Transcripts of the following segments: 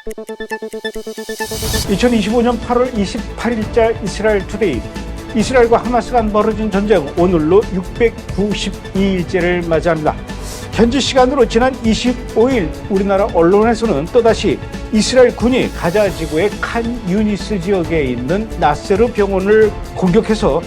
(2025년 8월 28일자) 이스라엘 투데이. 이스라엘과 하마스 간 벌어진 전쟁 오늘로 692일째를 맞이합니다. 현지 시간으로 지난 25일 우리나라 언론에서는 또다시 이스라엘 군이 가자 지구의 칸 유니스 지역에 있는 나세르 병원을 공격해서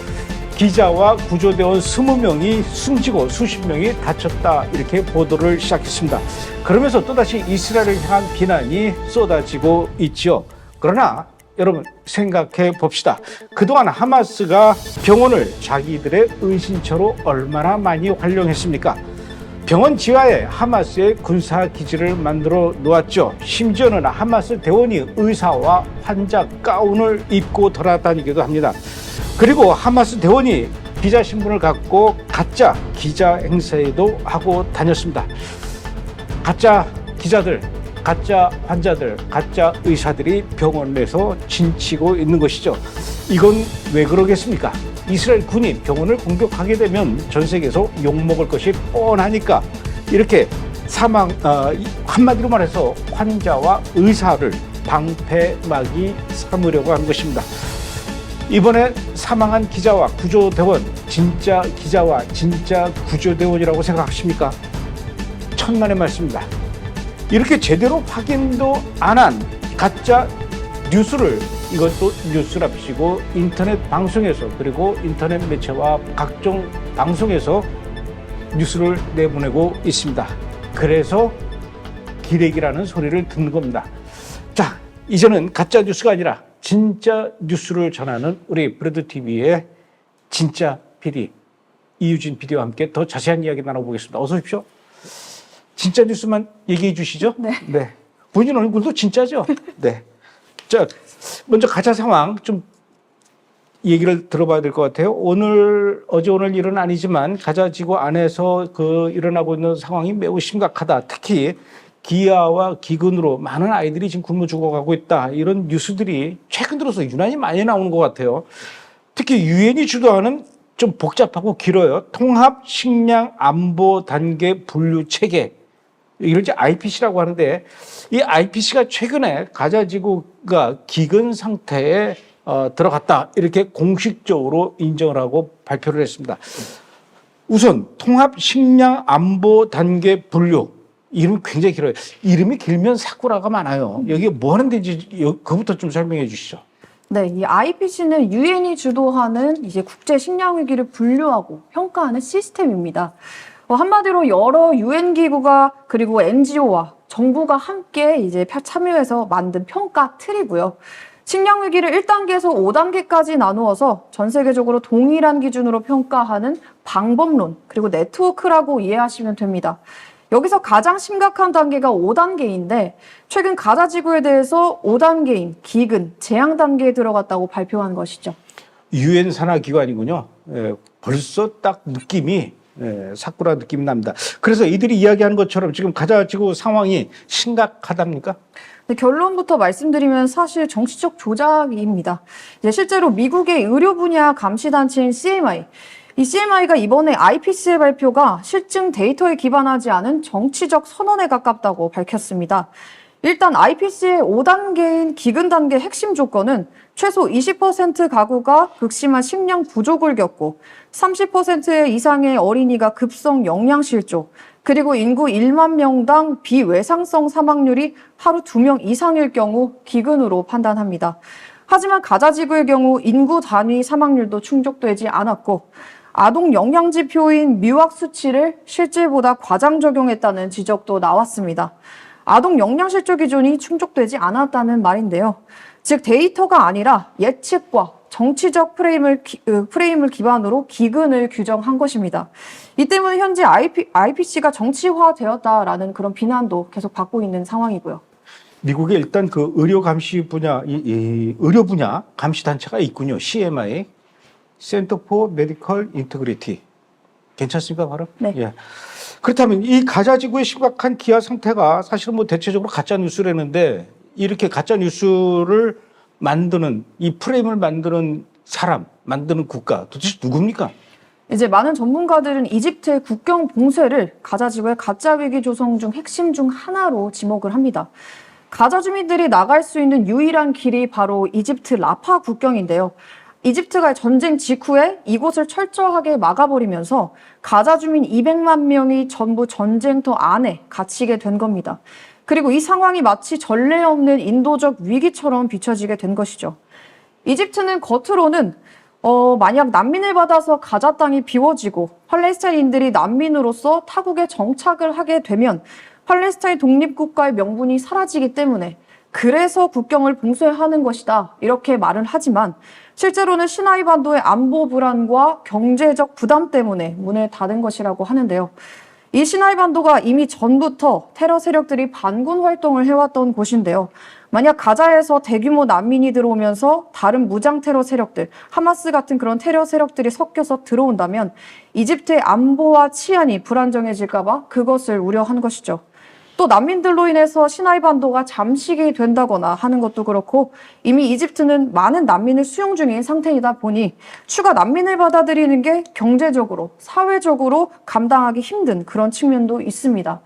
기자와 구조대원 20명이 숨지고 수십 명이 다쳤다, 이렇게 보도를 시작했습니다. 그러면서 또다시 이스라엘을 향한 비난이 쏟아지고 있죠. 그러나 여러분 생각해 봅시다. 그동안 하마스가 병원을 자기들의 은신처로 얼마나 많이 활용했습니까? 병원 지하에 하마스의 군사기지를 만들어 놓았죠. 심지어는 하마스 대원이 의사와 환자 가운을 입고 돌아다니기도 합니다. 그리고 하마스 대원이 기자 신분을 갖고 가짜 기자 행세도 하고 다녔습니다. 가짜 기자들, 가짜 환자들, 가짜 의사들이 병원에서 진치고 있는 것이죠. 이건 왜 그러겠습니까? 이스라엘 군이 병원을 공격하게 되면 전 세계에서 욕먹을 것이 뻔하니까 이렇게 한마디로 말해서 환자와 의사를 방패막이 삼으려고 하는 것입니다. 이번에 사망한 기자와 구조대원, 진짜 기자와 진짜 구조대원이라고 생각하십니까? 천만의 말씀입니다. 이렇게 제대로 확인도 안 한 가짜 뉴스를, 이것도 뉴스랍시고 인터넷 방송에서, 그리고 인터넷 매체와 각종 방송에서 뉴스를 내보내고 있습니다. 그래서 기레기라는 소리를 듣는 겁니다. 자, 이제는 가짜 뉴스가 아니라 진짜 뉴스를 전하는 우리 브레드TV의 진짜 PD 이유진 PD와 함께 더 자세한 이야기 나눠보겠습니다. 어서 오십시오. 진짜 뉴스만 얘기해 주시죠. 네. 본인 얼굴도 진짜죠. 네. 자, 먼저 가짜 상황 좀 얘기를 들어봐야 될 것 같아요. 어제 오늘 일은 아니지만 가자 지구 안에서 일어나고 있는 상황이 매우 심각하다. 특히 기아와 기근으로 많은 아이들이 지금 굶어 죽어가고 있다. 이런 뉴스들이 최근 들어서 유난히 많이 나오는 것 같아요. 특히 유엔이 주도하는 좀 복잡하고 길어요. 통합 식량 안보 단계 분류 체계. 이걸 이제 IPC라고 하는데, 이 IPC가 최근에 가자 지구가 기근 상태에 들어갔다, 이렇게 공식적으로 인정을 하고 발표를 했습니다. 우선 통합 식량 안보 단계 분류, 이름이 굉장히 길어요. 이름이 길면 사쿠라가 많아요. 여기 뭐 하는 데인지 그부터 좀 설명해 주시죠. 네, 이 IPC는 유엔이 주도하는 이제 국제 식량 위기를 분류하고 평가하는 시스템입니다. 한마디로 여러 유엔 기구가 그리고 NGO와 정부가 함께 이제 참여해서 만든 평가 틀이고요. 식량 위기를 1단계에서 5단계까지 나누어서 전 세계적으로 동일한 기준으로 평가하는 방법론, 그리고 네트워크라고 이해하시면 됩니다. 여기서 가장 심각한 단계가 5단계인데 최근 가자 지구에 대해서 5단계인 기근, 재앙 단계에 들어갔다고 발표한 것이죠. 유엔 산하 기관이군요. 벌써 딱 느낌이 사쿠라 느낌이 납니다. 그래서 이들이 이야기하는 것처럼 지금 가자 지구 상황이 심각하답니까? 네, 결론부터 말씀드리면 사실 정치적 조작입니다. 이제 실제로 미국의 의료 분야 감시단체인 CMI, 이 CMI가 이번에 IPC의 발표가 실증 데이터에 기반하지 않은 정치적 선언에 가깝다고 밝혔습니다. 일단 IPC의 5단계인 기근 단계 핵심 조건은 최소 20% 가구가 극심한 식량 부족을 겪고 30% 이상의 어린이가 급성 영양 실조, 그리고 인구 1만 명당 비외상성 사망률이 하루 2명 이상일 경우 기근으로 판단합니다. 하지만 가자 지구의 경우 인구 단위 사망률도 충족되지 않았고 아동 영양 지표인 미확 수치를 실질보다 과장 적용했다는 지적도 나왔습니다. 아동 영양 실조 기준이 충족되지 않았다는 말인데요. 즉 데이터가 아니라 예측과 정치적 프레임을 기반으로 기근을 규정한 것입니다. 이 때문에 현재 IPC가 정치화되었다라는 그런 비난도 계속 받고 있는 상황이고요. 미국에 일단 그 의료 감시 분야, 의료 분야 감시 단체가 있군요. CMI, Center for Medical Integrity. 괜찮습니까, 바로? 네. 예. 그렇다면 이 가자 지구의 심각한 기아 상태가 사실은 뭐 대체적으로 가짜 뉴스라는데, 이렇게 가짜 뉴스를 만드는, 이 프레임을 만드는 사람, 만드는 국가, 도대체 누굽니까? 이제 많은 전문가들은 이집트의 국경 봉쇄를 가자 지구의 가짜 위기 조성 중 핵심 중 하나로 지목을 합니다. 가자 주민들이 나갈 수 있는 유일한 길이 바로 이집트 라파 국경인데요. 이집트가 전쟁 직후에 이곳을 철저하게 막아버리면서 가자 주민 200만 명이 전부 전쟁터 안에 갇히게 된 겁니다. 그리고 이 상황이 마치 전례 없는 인도적 위기처럼 비춰지게 된 것이죠. 이집트는 겉으로는 만약 난민을 받아서 가자 땅이 비워지고 팔레스타인인들이 난민으로서 타국에 정착을 하게 되면 팔레스타인 독립국가의 명분이 사라지기 때문에 그래서 국경을 봉쇄하는 것이다 이렇게 말을 하지만 실제로는 시나이 반도의 안보 불안과 경제적 부담 때문에 문을 닫은 것이라고 하는데요. 이 시나이 반도가 이미 전부터 테러 세력들이 반군 활동을 해왔던 곳인데요. 만약 가자에서 대규모 난민이 들어오면서 다른 무장 테러 세력들, 하마스 같은 그런 테러 세력들이 섞여서 들어온다면 이집트의 안보와 치안이 불안정해질까 봐 그것을 우려한 것이죠. 또 난민들로 인해서 시나이 반도가 잠식이 된다거나 하는 것도 그렇고 이미 이집트는 많은 난민을 수용 중인 상태이다 보니 추가 난민을 받아들이는 게 경제적으로, 사회적으로 감당하기 힘든 그런 측면도 있습니다.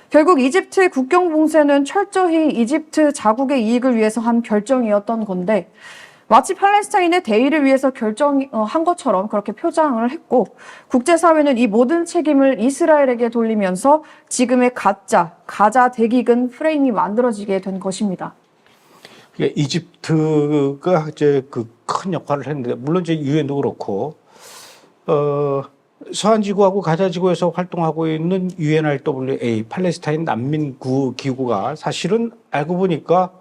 결국 이집트의 국경 봉쇄는 철저히 이집트 자국의 이익을 위해서 한 결정이었던 건데 마치 팔레스타인의 대의를 위해서 결정한 것처럼 그렇게 표장을 했고 국제사회는 이 모든 책임을 이스라엘에게 돌리면서 지금의 가자 대기근 프레임이 만들어지게 된 것입니다. 이집트가 이제 그 큰 역할을 했는데 물론 이제 유엔도 그렇고 서한지구하고 가자지구에서 활동하고 있는 UNRWA 팔레스타인 난민구 기구가 사실은 알고 보니까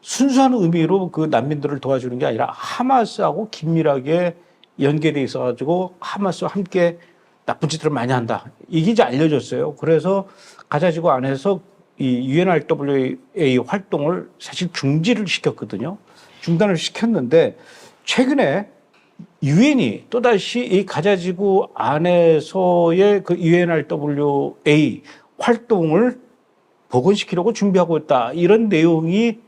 순수한 의미로 그 난민들을 도와주는 게 아니라 하마스하고 긴밀하게 연계돼 있어가지고 하마스와 함께 나쁜 짓들을 많이 한다. 이게 이제 알려졌어요. 그래서 가자지구 안에서 이 UNRWA 활동을 사실 중지를 시켰거든요. 중단을 시켰는데 최근에 유엔이 또다시 이 가자지구 안에서의 그 UNRWA 활동을 복원시키려고 준비하고 있다. 이런 내용이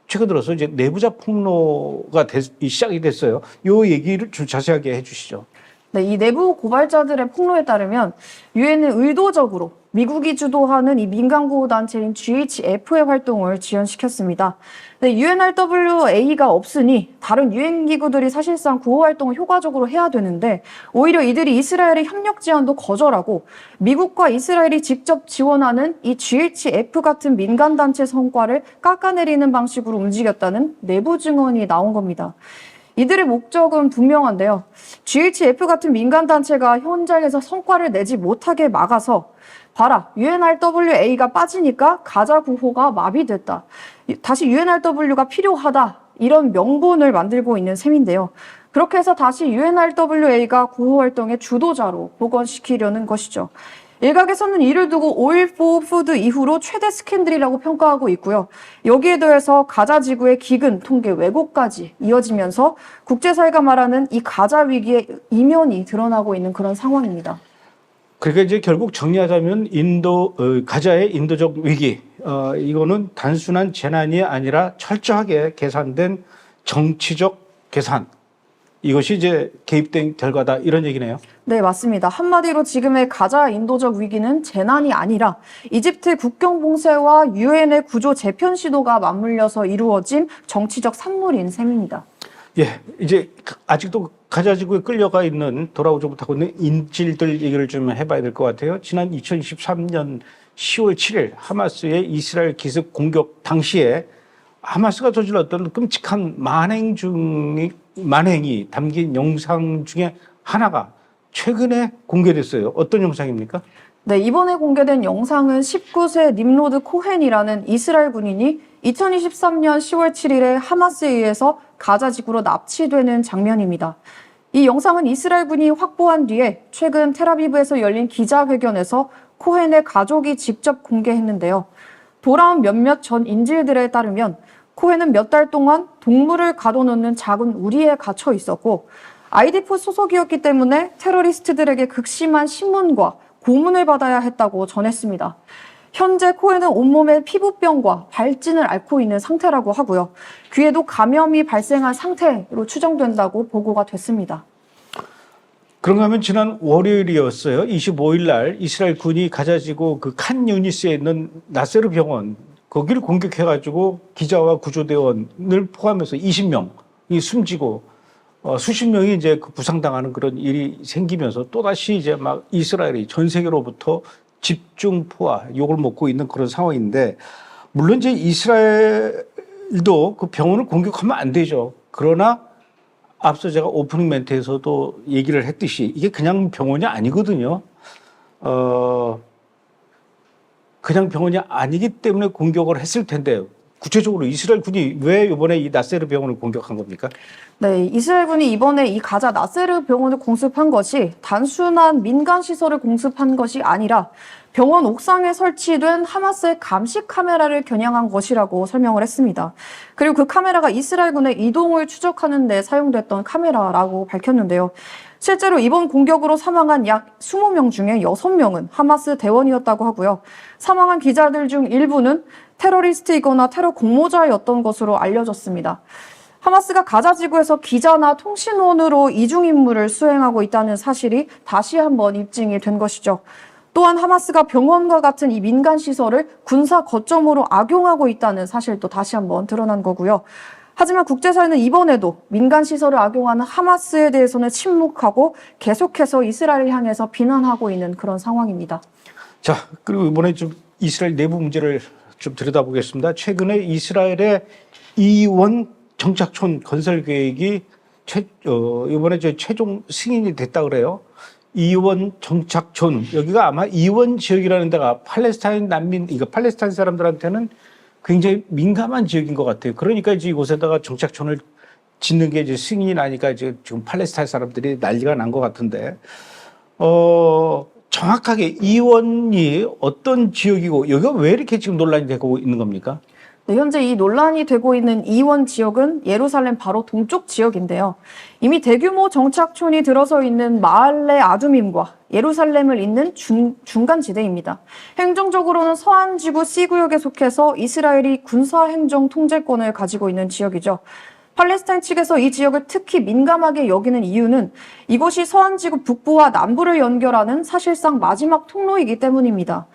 최근 들어서 이제 내부자 폭로가 시작이 됐어요. 요 얘기를 좀 자세하게 해주시죠. 네, 이 내부 고발자들의 폭로에 따르면 유엔은 의도적으로 미국이 주도하는 이 민간구호 단체인 GHF의 활동을 지연시켰습니다. 네, UNRWA가 없으니 다른 유엔 기구들이 사실상 구호 활동을 효과적으로 해야 되는데 오히려 이들이 이스라엘의 협력 제안도 거절하고 미국과 이스라엘이 직접 지원하는 이 GHF 같은 민간 단체 성과를 깎아내리는 방식으로 움직였다는 내부 증언이 나온 겁니다. 이들의 목적은 분명한데요. GHF 같은 민간단체가 현장에서 성과를 내지 못하게 막아서 봐라, UNRWA가 빠지니까 가자 구호가 마비됐다. 다시 UNRW가 필요하다. 이런 명분을 만들고 있는 셈인데요. 그렇게 해서 다시 UNRWA가 구호 활동의 주도자로 복원시키려는 것이죠. 일각에서는 이를 두고 오일 포 푸드 이후로 최대 스캔들이라고 평가하고 있고요. 여기에 더해서 가자 지구의 기근, 통계 왜곡까지 이어지면서 국제사회가 말하는 이 가자 위기의 이면이 드러나고 있는 그런 상황입니다. 그러니까 이제 결국 정리하자면 가자의 인도적 위기, 이거는 단순한 재난이 아니라 철저하게 계산된 정치적 계산. 이것이 이제 개입된 결과다 이런 얘기네요. 네, 맞습니다. 한마디로 지금의 가자 인도적 위기는 재난이 아니라 이집트 국경 봉쇄와 유엔의 구조 재편 시도가 맞물려서 이루어진 정치적 산물인 셈입니다. 예, 이제 아직도 가자 지구에 끌려가 있는 돌아오지 못하고 있는 인질들 얘기를 좀 해봐야 될 것 같아요. 지난 2023년 10월 7일 하마스의 이스라엘 기습 공격 당시에 하마스가 저질렀던 끔찍한 만행이 담긴 영상 중에 하나가 최근에 공개됐어요. 어떤 영상입니까? 네, 이번에 공개된 영상은 19세 님로드 코헨이라는 이스라엘 군인이 2023년 10월 7일에 하마스에 의해서 가자 지구로 납치되는 장면입니다. 이 영상은 이스라엘군이 확보한 뒤에 최근 텔아비브에서 열린 기자회견에서 코헨의 가족이 직접 공개했는데요. 돌아온 몇몇 전 인질들에 따르면 코헨은 몇 달 동안 동물을 가둬놓는 작은 우리에 갇혀 있었고 아이디프 소속이었기 때문에 테러리스트들에게 극심한 신문과 고문을 받아야 했다고 전했습니다. 현재 코헨은 온몸에 피부병과 발진을 앓고 있는 상태라고 하고요. 귀에도 감염이 발생한 상태로 추정된다고 보고가 됐습니다. 그런가 하면 지난 월요일이었어요. 25일 날 이스라엘 군이 가자지구 그 칸 유니스에 있는 나세르 병원 거기를 공격해가지고 기자와 구조대원을 포함해서 20명이 숨지고 수십 명이 이제 그 부상당하는 그런 일이 생기면서 또다시 이제 막 이스라엘이 전 세계로부터 집중포화 욕을 먹고 있는 그런 상황인데 물론 이제 이스라엘도 그 병원을 공격하면 안 되죠. 그러나 앞서 제가 오프닝 멘트에서도 얘기를 했듯이 이게 그냥 병원이 아니거든요. 그냥 병원이 아니기 때문에 공격을 했을 텐데 구체적으로 이스라엘 군이 왜 이번에 이 나세르 병원을 공격한 겁니까? 네, 이스라엘군이 이번에 이 가자 나세르 병원을 공습한 것이 단순한 민간 시설을 공습한 것이 아니라 병원 옥상에 설치된 하마스의 감시 카메라를 겨냥한 것이라고 설명을 했습니다. 그리고 그 카메라가 이스라엘군의 이동을 추적하는 데 사용됐던 카메라라고 밝혔는데요. 실제로 이번 공격으로 사망한 약 20명 중에 6명은 하마스 대원이었다고 하고요. 사망한 기자들 중 일부는 테러리스트이거나 테러 공모자였던 것으로 알려졌습니다. 하마스가 가자 지구에서 기자나 통신원으로 이중 임무를 수행하고 있다는 사실이 다시 한번 입증이 된 것이죠. 또한 하마스가 병원과 같은 이 민간 시설을 군사 거점으로 악용하고 있다는 사실도 다시 한번 드러난 거고요. 하지만 국제사회는 이번에도 민간 시설을 악용하는 하마스에 대해서는 침묵하고 계속해서 이스라엘을 향해서 비난하고 있는 그런 상황입니다. 자, 그리고 이번에 좀 이스라엘 내부 문제를 좀 들여다보겠습니다. 최근에 이스라엘의 이원 정착촌 건설 계획이 이번에 최종 승인이 됐다 그래요. 이원 정착촌 여기가 아마 이원 지역이라는 데가 팔레스타인 난민, 이거 팔레스타인 사람들한테는 굉장히 민감한 지역인 것 같아요. 그러니까 이제 이곳에다가 정착촌을 짓는 게 이제 승인이 나니까 이제 지금 팔레스타인 사람들이 난리가 난 것 같은데, 정확하게 이원이 어떤 지역이고 여기가 왜 이렇게 지금 논란이 되고 있는 겁니까? 네, 현재 이 논란이 되고 있는 이원 지역은 예루살렘 바로 동쪽 지역인데요. 이미 대규모 정착촌이 들어서 있는 마알레 아두밈과 예루살렘을 잇는 중간 지대입니다. 행정적으로는 서안 지구 C구역에 속해서 이스라엘이 군사 행정 통제권을 가지고 있는 지역이죠. 팔레스타인 측에서 이 지역을 특히 민감하게 여기는 이유는 이곳이 서안 지구 북부와 남부를 연결하는 사실상 마지막 통로이기 때문입니다.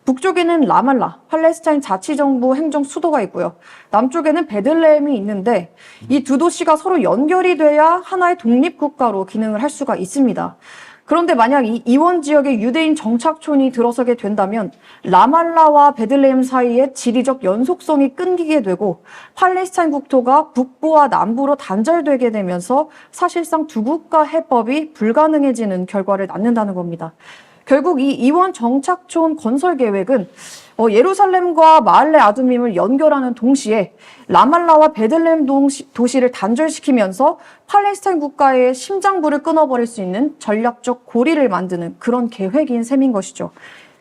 북쪽에는 라말라, 팔레스타인 자치정부 행정 수도가 있고요. 남쪽에는 베들레헴이 있는데 이 두 도시가 서로 연결이 돼야 하나의 독립국가로 기능을 할 수가 있습니다. 그런데 만약 이 이원 지역에 유대인 정착촌이 들어서게 된다면 라말라와 베들레헴 사이의 지리적 연속성이 끊기게 되고 팔레스타인 국토가 북부와 남부로 단절되게 되면서 사실상 두 국가 해법이 불가능해지는 결과를 낳는다는 겁니다. 결국 이 이원 정착촌 건설 계획은 예루살렘과 마알레 아두밈을 연결하는 동시에 라말라와 베들레헴 도시를 단절시키면서 팔레스타인 국가의 심장부를 끊어버릴 수 있는 전략적 고리를 만드는 그런 계획인 셈인 것이죠.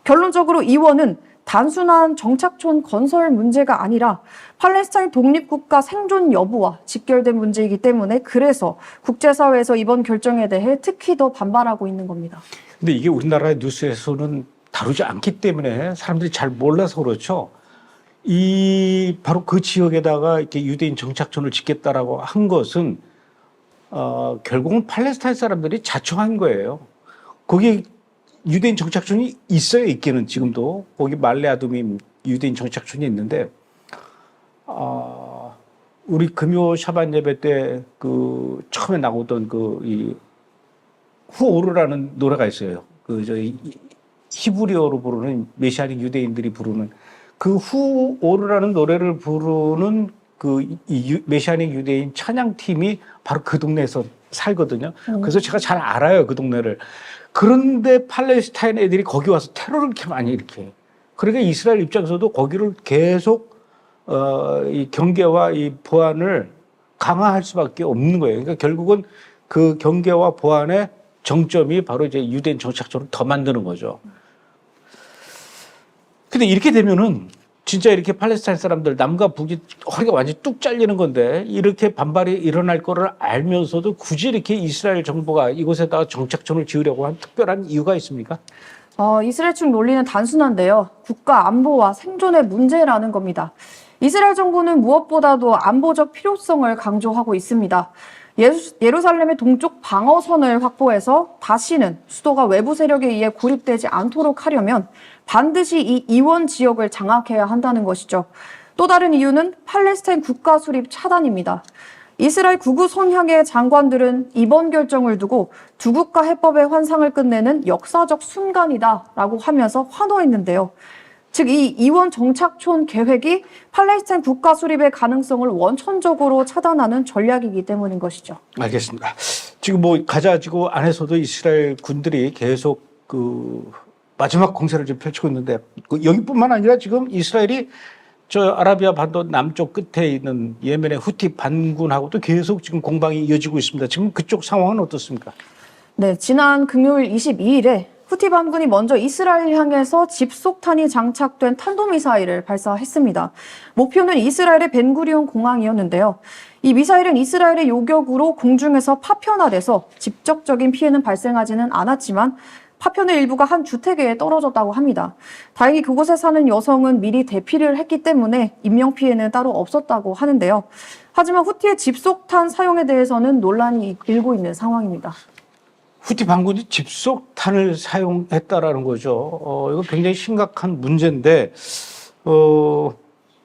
결론적으로 이원은 단순한 정착촌 건설 문제가 아니라 팔레스타인 독립국가 생존 여부와 직결된 문제이기 때문에 그래서 국제사회에서 이번 결정에 대해 특히 더 반발하고 있는 겁니다. 근데 이게 우리나라의 뉴스에서는 다루지 않기 때문에 사람들이 잘 몰라서 그렇죠. 바로 그 지역에다가 이렇게 유대인 정착촌을 짓겠다라고 한 것은 결국은 팔레스타인 사람들이 자청한 거예요. 거기 유대인 정착촌이 있어요, 있기는 지금도. 거기 말레 아두밈 유대인 정착촌이 있는데, 우리 금요 샤반 예배 때 처음에 나오던 후오르라는 노래가 있어요. 히브리어로 부르는 메시아닉 유대인들이 부르는 그 후오르라는 노래를 부르는 메시아닉 유대인 찬양팀이 바로 그 동네에서 살거든요. 그래서 제가 잘 알아요, 그 동네를. 그런데 팔레스타인 애들이 거기 와서 테러를 이렇게 많이 일으켜요. 그러니까 이스라엘 입장에서도 거기를 계속 이 경계와 이 보안을 강화할 수밖에 없는 거예요. 그러니까 결국은 그 경계와 보안의 정점이 바로 이제 유대인 정착촌을 더 만드는 거죠. 근데 이렇게 되면은 진짜 이렇게 팔레스타인 사람들 남과 북이 허리가 완전히 뚝 잘리는 건데 이렇게 반발이 일어날 거를 알면서도 굳이 이렇게 이스라엘 정부가 이곳에다가 정착촌을 지으려고 한 특별한 이유가 있습니까? 이스라엘 측 논리는 단순한데요. 국가 안보와 생존의 문제라는 겁니다. 이스라엘 정부는 무엇보다도 안보적 필요성을 강조하고 있습니다. 예루살렘의 동쪽 방어선을 확보해서 다시는 수도가 외부 세력에 의해 고립되지 않도록 하려면 반드시 이 이원 지역을 장악해야 한다는 것이죠. 또 다른 이유는 팔레스타인 국가 수립 차단입니다. 이스라엘 구구 성향의 장관들은 이번 결정을 두고 두 국가 해법의 환상을 끝내는 역사적 순간이다라고 하면서 환호했는데요. 즉, 이 이원 정착촌 계획이 팔레스타인 국가 수립의 가능성을 원천적으로 차단하는 전략이기 때문인 것이죠. 알겠습니다. 지금 뭐 가자 지구 안에서도 이스라엘 군들이 계속 그 마지막 공세를 좀 펼치고 있는데 여기뿐만 아니라 지금 이스라엘이 저 아라비아 반도 남쪽 끝에 있는 예멘의 후티 반군하고도 계속 지금 공방이 이어지고 있습니다. 지금 그쪽 상황은 어떻습니까? 네, 지난 금요일 22일에 후티 반군이 먼저 이스라엘 향해서 집속탄이 장착된 탄도미사일을 발사했습니다. 목표는 이스라엘의 벤구리온 공항이었는데요. 이 미사일은 이스라엘의 요격으로 공중에서 파편화돼서 직접적인 피해는 발생하지는 않았지만 파편의 일부가 한 주택에 떨어졌다고 합니다. 다행히 그곳에 사는 여성은 미리 대피를 했기 때문에 인명피해는 따로 없었다고 하는데요. 하지만 후티의 집속탄 사용에 대해서는 논란이 일고 있는 상황입니다. 후티 반군이 집속탄을 사용했다라는 거죠. 이거 굉장히 심각한 문제인데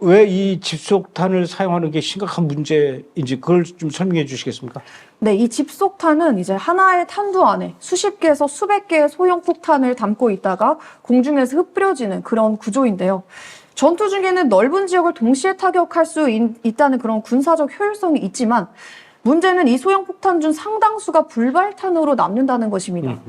왜 이 집속탄을 사용하는 게 심각한 문제인지 그걸 좀 설명해 주시겠습니까? 네, 이 집속탄은 이제 하나의 탄두 안에 수십 개에서 수백 개의 소형 폭탄을 담고 있다가 공중에서 흩뿌려지는 그런 구조인데요. 전투 중에는 넓은 지역을 동시에 타격할 수 있다는 그런 군사적 효율성이 있지만 문제는 이 소형 폭탄 중 상당수가 불발탄으로 남는다는 것입니다.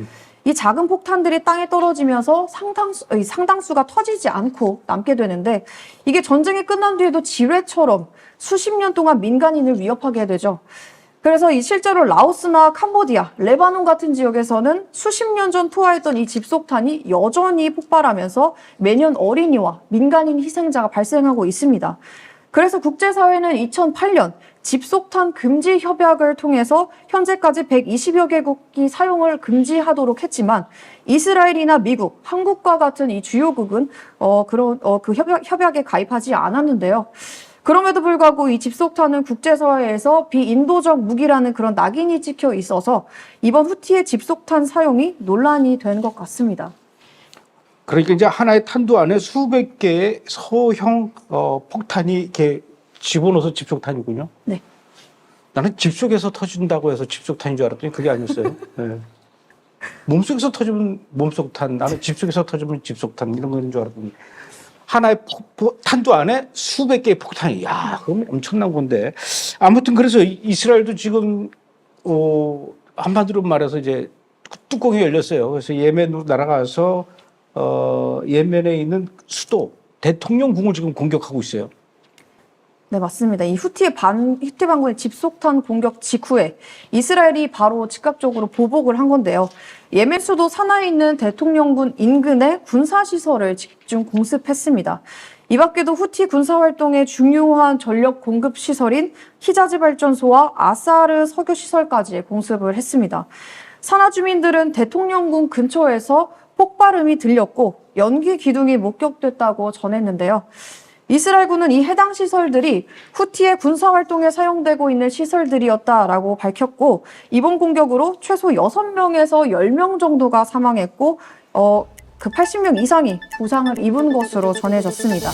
이 작은 폭탄들이 땅에 떨어지면서 상당수가 터지지 않고 남게 되는데 이게 전쟁이 끝난 뒤에도 지뢰처럼 수십 년 동안 민간인을 위협하게 되죠. 그래서 이 실제로 라오스나 캄보디아, 레바논 같은 지역에서는 수십 년 전 투하했던 이 집속탄이 여전히 폭발하면서 매년 어린이와 민간인 희생자가 발생하고 있습니다. 그래서 국제사회는 2008년 집속탄 금지 협약을 통해서 현재까지 120여 개국이 사용을 금지하도록 했지만 이스라엘이나 미국, 한국과 같은 이 주요국은 그 협약에 가입하지 않았는데요. 그럼에도 불구하고 이 집속탄은 국제사회에서 비인도적 무기라는 그런 낙인이 찍혀 있어서 이번 후티의 집속탄 사용이 논란이 된 것 같습니다. 그러니까 이제 하나의 탄두 안에 수백 개의 소형 폭탄이 이렇게 집어넣어서 집속탄이군요. 네. 나는 집 속에서 터진다고 해서 집속탄인 줄 알았더니 그게 아니었어요. 네. 몸속에서 터지면 몸속탄, 나는 집 속에서 터지면 집속탄 이런 거인 줄 알았더니 하나의 탄두 안에 수백 개의 폭탄이, 야, 그럼 엄청난 건데. 아무튼 그래서 이스라엘도 지금 한마디로 말해서 이제 뚜껑이 열렸어요. 그래서 예멘으로 날아가서 예멘에 있는 수도 대통령궁을 지금 공격하고 있어요. 네, 맞습니다. 이 후티 반군의 집속탄 공격 직후에 이스라엘이 바로 즉각적으로 보복을 한 건데요. 예멘 수도 사나에 있는 대통령궁 인근의 군사시설을 집중 공습했습니다. 이 밖에도 후티 군사활동의 중요한 전력 공급 시설인 히자즈 발전소와 아사르 석유 시설까지 공습을 했습니다. 산하 주민들은 대통령궁 근처에서 폭발음이 들렸고 연기 기둥이 목격됐다고 전했는데요. 이스라엘군은 이 해당 시설들이 후티의 군사활동에 사용되고 있는 시설들이었다라고 밝혔고 이번 공격으로 최소 6명에서 10명 정도가 사망했고 그 80명 이상이 부상을 입은 것으로 전해졌습니다.